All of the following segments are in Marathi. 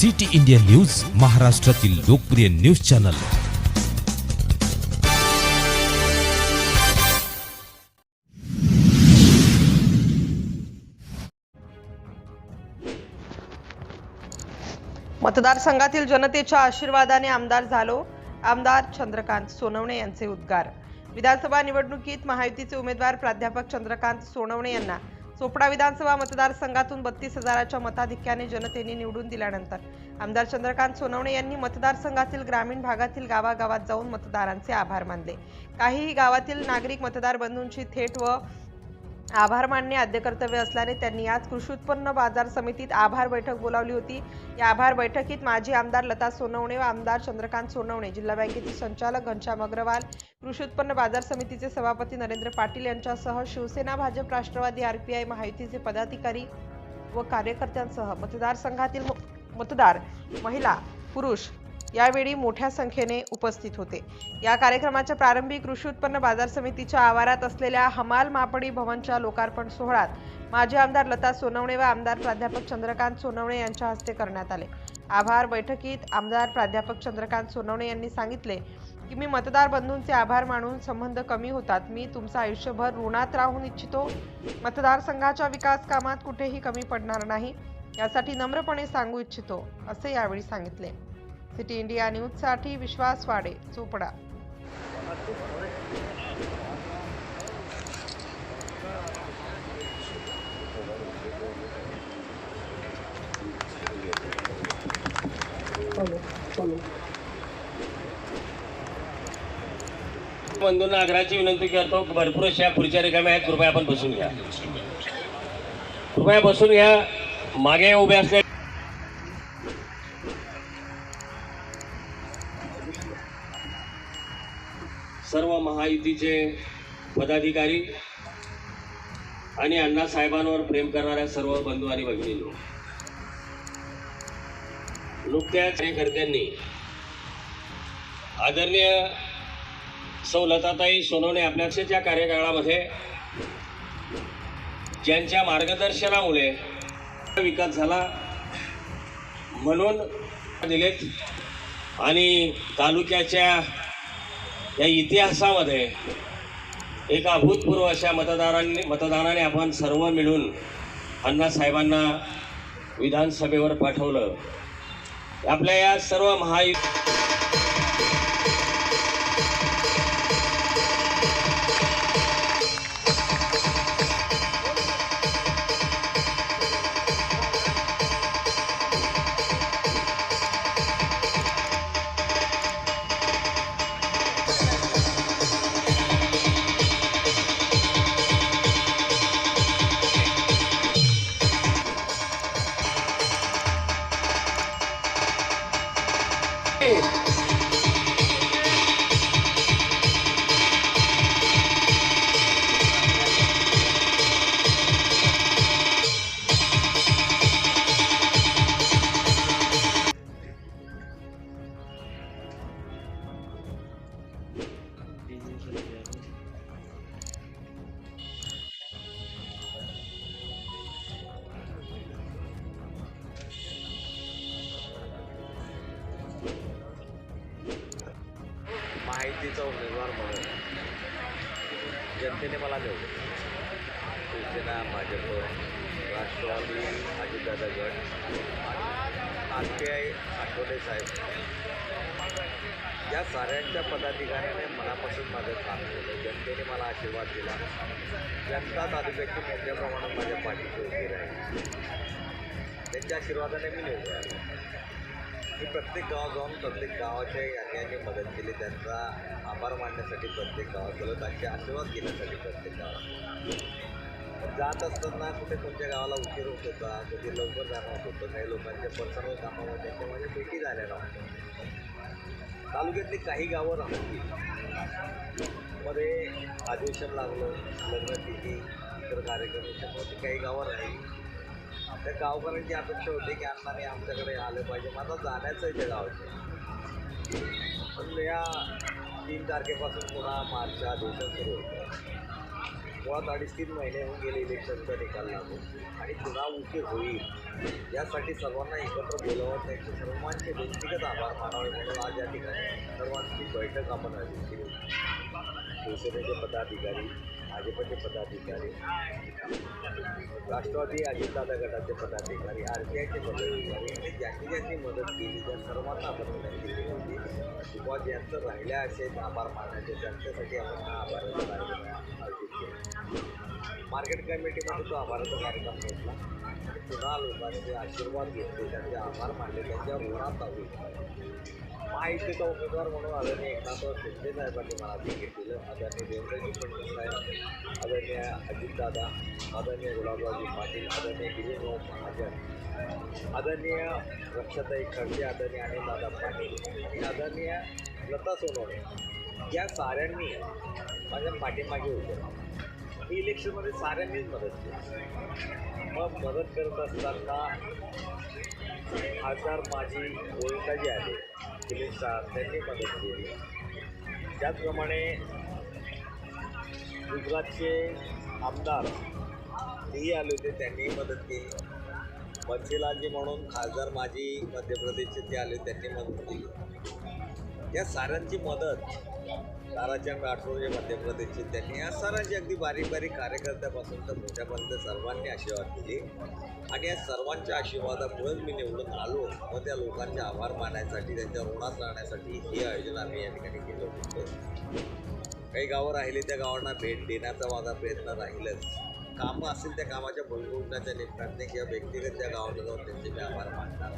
सिटी इंडिया न्यूज, महाराष्ट्रातील लोकप्रिय न्यूज चॅनल। मतदारसंघातील जनतेच्या आशीर्वादाने आमदार झालो, आमदार चंद्रकांत सोनवणे यांचे उद्गार। विधानसभा निवडणुकीत महायुतीचे उमेदवार प्राध्यापक चंद्रकांत सोनवणे यांना चोपडा विधानसभा मतदारसंघातून 32,000च्या मताधिक्याने जनतेने निवडून दिल्यानंतर आमदार चंद्रकांत सोनवणे यांनी मतदारसंघातील ग्रामीण भागातील गावागावात जाऊन मतदारांचे आभार मानले। काही गावातील नागरिक मतदार बंधूंची थेट व आभार मानणे आद्य कर्तव्य असल्याने त्यांनी आज कृषी उत्पन्न बाजार समितीत आभार बैठक बोलावली होती। या आभार बैठकीत माजी आमदार लता सोनवणे व आमदार चंद्रकांत सोनवणे, जिल्हा बँकेचे संचालक घनश्याम अग्रवाल, कृषी उत्पन्न बाजार समितीचे सभापती नरेंद्र पाटील यांच्यासह शिवसेना, भाजप, राष्ट्रवादी, आरपीआय, महायुतीचे पदाधिकारी व कार्यकर्त्यांसह मतदारसंघातील मतदार, महिला, पुरुष यावेळी मोठ्या संख्येने उपस्थित होते। या कार्यक्रमाच्या प्रारंभी कृषी उत्पन्न बाजार समितीच्या आवारात असलेल्या हमाल मापडी भवनच्या लोकार्पण सोहळ्यात माजी आमदार लता सोनवणे व आमदार प्राध्यापक चंद्रकांत सोनवणे यांच्या हस्ते करण्यात आले। आभार बैठकीत आमदार प्राध्यापक चंद्रकांत सोनवणे यांनी सांगितले की मी मतदार बंधूंचे आभार मानून संबंध कमी होतात। मी तुमचं आयुष्यभर ऋणात राहून इच्छितो। मतदारसंघाच्या विकास कामात कुठेही कमी पडणार नाही, यासाठी नम्रपणे सांगू इच्छितो, असे यावेळी सांगितले। सिटी इंडिया न्यूज साठी विश्वास वाडे, चोपडा। बंधूंना आग्रहाची विनंती करतो, भरपूर अशा खुर्च्या रिकाम्या आहेत, कृपया आपण बसून घ्या, कृपया बसून घ्या। मागे उभे असले सर्व महायुतीचे पदाधिकारी आणि अण्णा साहेबांवर प्रेम करणाऱ्या सर्व बंधू आणि भगिनींनो, नुकत्याच कार्यकर्त्यांनी आदरणीय सौ लताताई सोनवणे आपल्याच्या कार्यकाळामध्ये ज्यांच्या मार्गदर्शनामुळे विकास झाला म्हणून दिलेत आणि तालुक्याच्या या इतिहासामध्ये एक अभूतपूर्व अशा मतदानाने आपण सर्व मिळून अण्णासाहेबांना विधानसभेवर पाठवलं। आपल्या या सर्व माहितीचा उमेदवार म्हणून जनतेने मला निवडलं। शिवसेना, भाजप, राष्ट्रवादी, अजितदादा गट, आरपीआय, आठवले साहेब या साऱ्यांच्या पदाधिकाऱ्याने मनापासून माझं काम केलं। जनतेने मला आशीर्वाद दिला। जनता तालुक्याची मोठ्या प्रमाणात माझ्या पाठीशी उभी राहिली। त्यांच्या आशीर्वादाने मी निवडलो। मी प्रत्येक गावात जाऊन प्रत्येक गावाच्या यांनी मदत केली, त्यांचा आभार मानण्यासाठी प्रत्येक गावात गेलो, त्यांचे आशीर्वाद घेण्यासाठी प्रत्येक गावात जात असताना कुठे कोणत्या गावाला उशीर होत होता, कधी लवकर जाणं होत होतं, काही लोकांच्या पर्सनल कामामध्ये त्यांच्या माझ्या भेटी झालेल्या होत्या। तालुक्यातली काही गावं राहून मध्ये अधिवेशन लागलं, लग्नतिथी, इतर कार्यक्रम याच्यामध्ये काही गावं राहिली। त्या गावकऱ्यांची अपेक्षा होती की अण्णाने आमच्याकडे आलं पाहिजे। माझा जाण्याचं आहे त्या गावाचं, पण या 3 तारखेपासून पुन्हा मार्चचं अधिवेशन सुरू होतं। मुळात 2.5-3 महिने होऊन गेले इलेक्शनचा निकाल लागू आणि चुनाव उशीर होईल यासाठी सर्वांना एकत्र बोलावं, त्यांचे सर्वांचे व्यक्तिगत आभार मानावे म्हणून आज या ठिकाणी सर्वांची बैठक आपण आयोजित केली होती. शिवसेनेचे पदाधिकारी, भाजपचे पदाधिकारी, राष्ट्रवादी अजितदादा गटाचे पदाधिकारी, RPIचे पदाधिकारी आणि ज्यांनी मदत केली त्या सर्वांना आपण विनंती केली होती किंवा ज्यांचं राहिल्या असेल आभार मानायचे त्यांच्यासाठी आपण हा आभाराचा कार्यक्रम आयोजित केला. मार्केट कमिटीमध्ये तो आभाराचा कार्यक्रम घेतला आणि पुन्हा लोकांचे आशीर्वाद घेतले, त्यांचे आभार मानले, त्यांच्या ऋणात आहोत. महायुतीचा उमेदवार म्हणून आदरणीय एकनाथराव शिंदे साहेबांनी मला तिकीट दिलं. आदरणीय देवेंद्रजी फडणवीस साहेब, आदरणीय अजितदादा, आदरणीय गुलाबरावजी पाटील, आदरणीय गिरीशभाऊ महाजन, आदरणीय रक्षाताई खडसे, आदरणीय अनिलदादा पाटील आणि आदरणीय लता सोनवणे या साऱ्यांनी माझ्या पाठीमागे होते. ही इलेक्शनमध्ये साऱ्यांनीच मदत केली. मग मदत करत असताना खासदार माजी गोविंदा जे आले दिलीप शाह त्यांनी मदत केली. त्याचप्रमाणे गुजरातचे आमदार तेही आले होते, त्यांनीही मदत केली. बन्सीलालजी म्हणून खासदार माजी मध्य प्रदेशचे ते आले, त्यांनी मदत केली. या साऱ्यांची मदत ताराचंद राठोड जे मध्य प्रदेशचे त्यांनी या साऱ्यांची अगदी बारीक बारीक कार्यकर्त्यापासून तर मोठ्यापर्यंत सर्वांनी आशीर्वाद दिले आणि या सर्वांच्या आशीर्वादामुळेच मी निवडून आलो व त्या लोकांचे आभार मानायसाठी, त्यांच्या ऋणात राहण्यासाठी हे आयोजन आम्ही या ठिकाणी केलं होतं. काही गावं राहिली त्या गावांना भेट देण्याचा माझा प्रयत्न राहीलच. कामं असेल त्या कामाच्या भुलभुलण्याच्या निमित्ताने किंवा व्यक्तिगत त्या गावाला जाऊन त्यांचे मी आभार मानणार.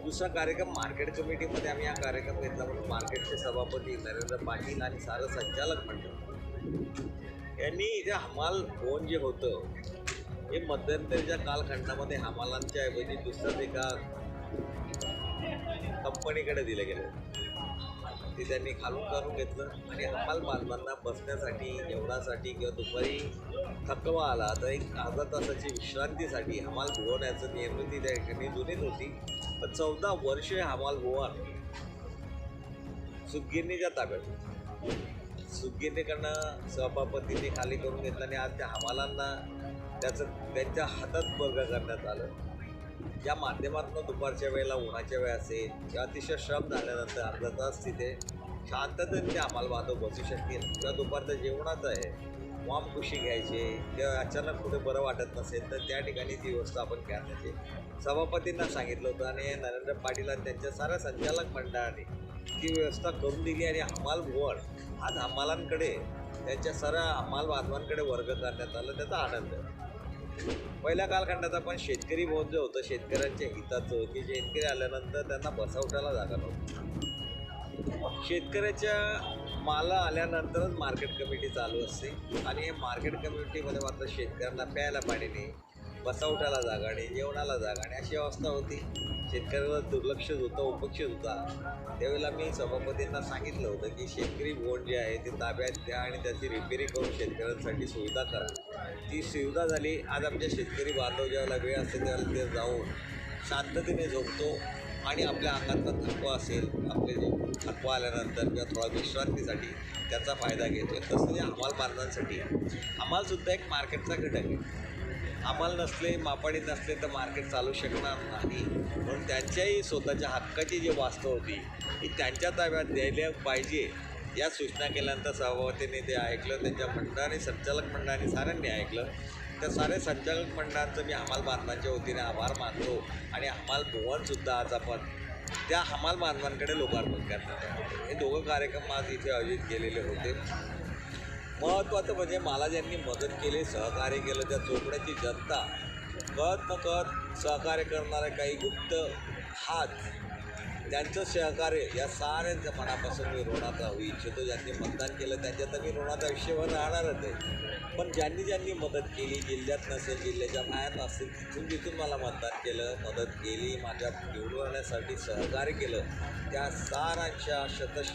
दुसरा कार्यक्रम मार्केट कमिटीमध्ये आम्ही हा कार्यक्रम घेतला म्हणून मार्केटचे सभापती नरेंद्र पाटील आणि सारं संचालक मंडळ यांनी जे हमाल भवन जे होतं हे मध्यंतरीच्या कालखंडामध्ये हमालांच्या ऐवजी दुसऱ्याच एका कंपनीकडे दिलं गेलं. ते त्यांनी खालून करून घेतलं आणि हमाल बांधवांना बसण्यासाठी, जेवणासाठी किंवा दुपारी थकवा आला तर एक अर्धा तासाची विश्रांतीसाठी हमाल भुवण्याचं निर्मिती त्या ठिकाणी जुनीच होती. पण 14 वर्ष हमाल भुवन सुतगिरणीच्या ताब्यात. सुतगिरणीकडनं सभापतींनी खाली करून घेतलं आणि आज त्या हमालांना त्यांच्या हातात वर्ग करण्यात आलं. या माध्यमातून दुपारच्या वेळेला, उन्हाच्या वेळ असेल किंवा अतिशय श्रम झाल्यानंतर अर्धा तास तिथे शांततेने ते हमाल बांधव बसू शकतील किंवा दुपारचं जेवणाचं आहे वाम खुशी घ्यायचे किंवा अचानक कुठे बरं वाटत नसेल तर त्या ठिकाणी ती व्यवस्था आपण करण्याची सभापतींना सांगितलं होतं आणि नरेंद्र पाटील आणि त्यांच्या साऱ्या संचालक मंडळाने ती व्यवस्था करून दिली आणि हमाल भुवन आज हमालांकडे, त्यांच्या साऱ्या हमाल बांधवांकडे वर्ग करण्यात आलं. त्याचा आनंद आहे. पहिल्या कालखंडात आपण शेतकरी भवन जे होतं शेतकऱ्यांच्या हिताचं, की शेतकरी आल्यानंतर त्यांना बसवटायला जागा नव्हती. शेतकऱ्याच्या माला आल्यानंतरच मार्केट कमिटी चालू असते आणि हे मार्केट कमिटीमध्ये मात्र शेतकऱ्यांना प्यायला पाणी नाही, बसवटायला जागा नाही, जेवणाला जागा नाही, अशी अवस्था होती. शेतकऱ्यावर दुर्लक्षच होतं, उपेक्षित होता. त्यावेळेला मी सभापतींना सांगितलं होतं की शेतकरी भवन जे आहे ते ताब्यात घ्या आणि त्याची रिपेरिंग करून शेतकऱ्यांसाठी सुविधा करा. ती सुविधा झाली. आज आमच्या शेतकरी बांधव ज्यावेळेला वेळ असेल त्यावेळेला ते जाऊन शांततेने झोपतो आणि आपल्या अंगातला थकवा असेल, आपले जो थकवा आल्यानंतर किंवा थोडा विश्रांतीसाठी त्याचा फायदा घेतो. तसं जे हमाल बांधवांसाठी हमालसुद्धा एक मार्केटचा घटक आहे. हमाल नसले, मापाडी नसले तर मार्केट चालू शकणार नाही. म्हणून त्यांच्याही स्वतःच्या हक्काची जी वास्तव होती ती त्यांच्या ताब्यात द्यायला पाहिजे या सूचना केल्यानंतर सभापतींनी ते ऐकलं. त्यांच्या मंडळाने, संचालक मंडळाने साऱ्यांनी ऐकलं. त्या साऱ्या संचालक मंडळांचं मी हमाल बांधवांच्या वतीने आभार मानतो आणि हमाल भुवनसुद्धा आज आपण त्या हमाल बांधवांकडे लोकार्पण करण्यात आले. हे दोघं कार्यक्रम आज इथे आयोजित केलेले होते. महत्त्वाचं म्हणजे मला ज्यांनी मदत केली, सहकार्य केलं, त्या चोपड्याची जनता, कळत नकळत सहकार्य करणारे काही गुप्त हात, त्यांचं सहकार्य या साऱ्यांच्या मनापासून मी ऋणात राहू इच्छितो. ज्यांनी मतदान केलं त्यांच्या तर मी ऋणात आयुष्यभर राहणारच आहे. पण ज्यांनी मदत केली, जिल्ह्यात नसेल, जिल्ह्याच्या बाहेर नसेल, जिथून मला मतदान केलं, मदत केली, माझ्या निवडून आणण्यासाठी सहकार्य केलं, त्या साऱ्यांच्या